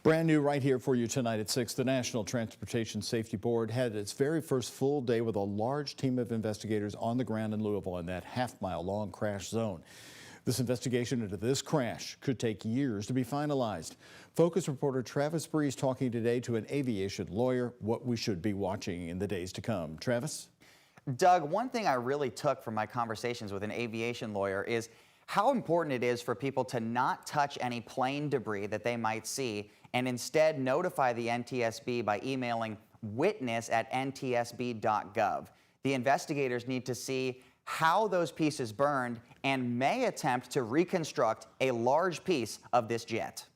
Brand new right here for you tonight at 6. The National Transportation Safety Board had its very first full day with a large team of investigators on the ground in Louisville in that half-mile-long crash zone. This investigation into this crash could take years to be finalized. Focus reporter Travis Breeze talking today to an aviation lawyer what we should be watching in the days to come. Travis? Doug, one thing I really took from my conversations with an aviation lawyer is how important it is for people to not touch any plane debris that they might see and instead notify the NTSB by emailing witness@ntsb.gov. The investigators need to see how those pieces burned and may attempt to reconstruct a large piece of this jet.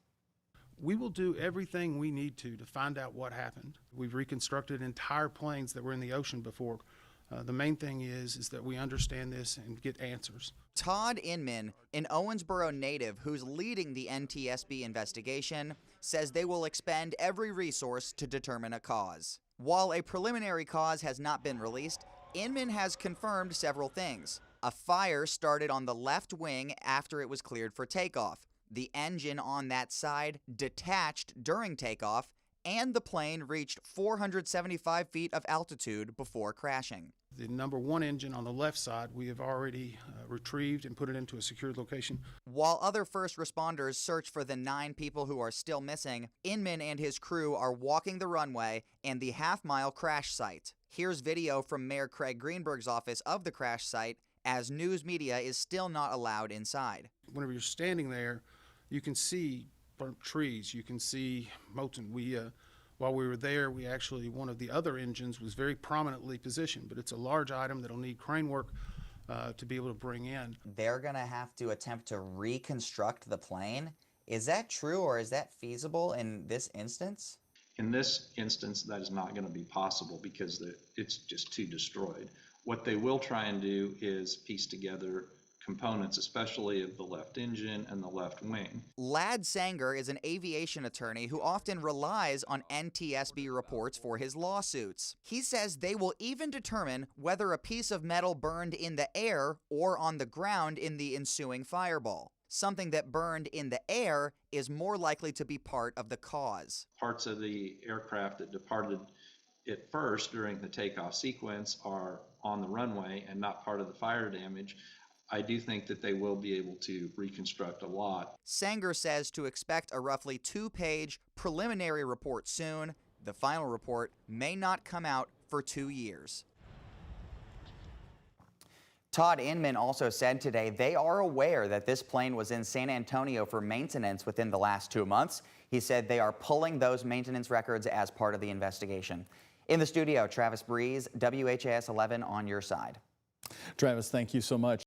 We will do everything we need to find out what happened. We've reconstructed entire planes that were in the ocean before. The main thing is that we understand this and get answers. Todd Inman, an Owensboro native who's leading the NTSB investigation, says they will expend every resource to determine a cause. While a preliminary cause has not been released, Inman has confirmed several things. A fire started on the left wing after it was cleared for takeoff. The engine on that side detached during takeoff, and the plane reached 475 feet of altitude before crashing. The number one engine on the left side, we have already retrieved and put it into a secured location. While other first responders search for the 9 people who are still missing, Inman and his crew are walking the runway and the half-mile crash site. Here's video from Mayor Craig Greenberg's office of the crash site as news media is still not allowed inside. Whenever you're standing there, you can see burnt trees, you can see molten. While we were there, one of the other engines was very prominently positioned, but it's a large item that'll need crane work to be able to bring in. They're gonna have to attempt to reconstruct the plane. Is that true, or is that feasible in this instance? In this instance, that is not going to be possible because it's just too destroyed. What they will try and do is piece together components, especially of the left engine and the left wing. Ladd Sanger is an aviation attorney who often relies on NTSB reports for his lawsuits. He says they will even determine whether a piece of metal burned in the air or on the ground in the ensuing fireball. Something that burned in the air is more likely to be part of the cause. Parts of the aircraft that departed at first during the takeoff sequence are on the runway and not part of the fire damage. I do think that they will be able to reconstruct a lot. Sanger says to expect a roughly 2-page preliminary report soon. The final report may not come out for 2 years. Todd Inman also said today they are aware that this plane was in San Antonio for maintenance within the last 2 months. He said they are pulling those maintenance records as part of the investigation. In the studio, Travis Breeze, WHAS 11 on your side. Travis, thank you so much.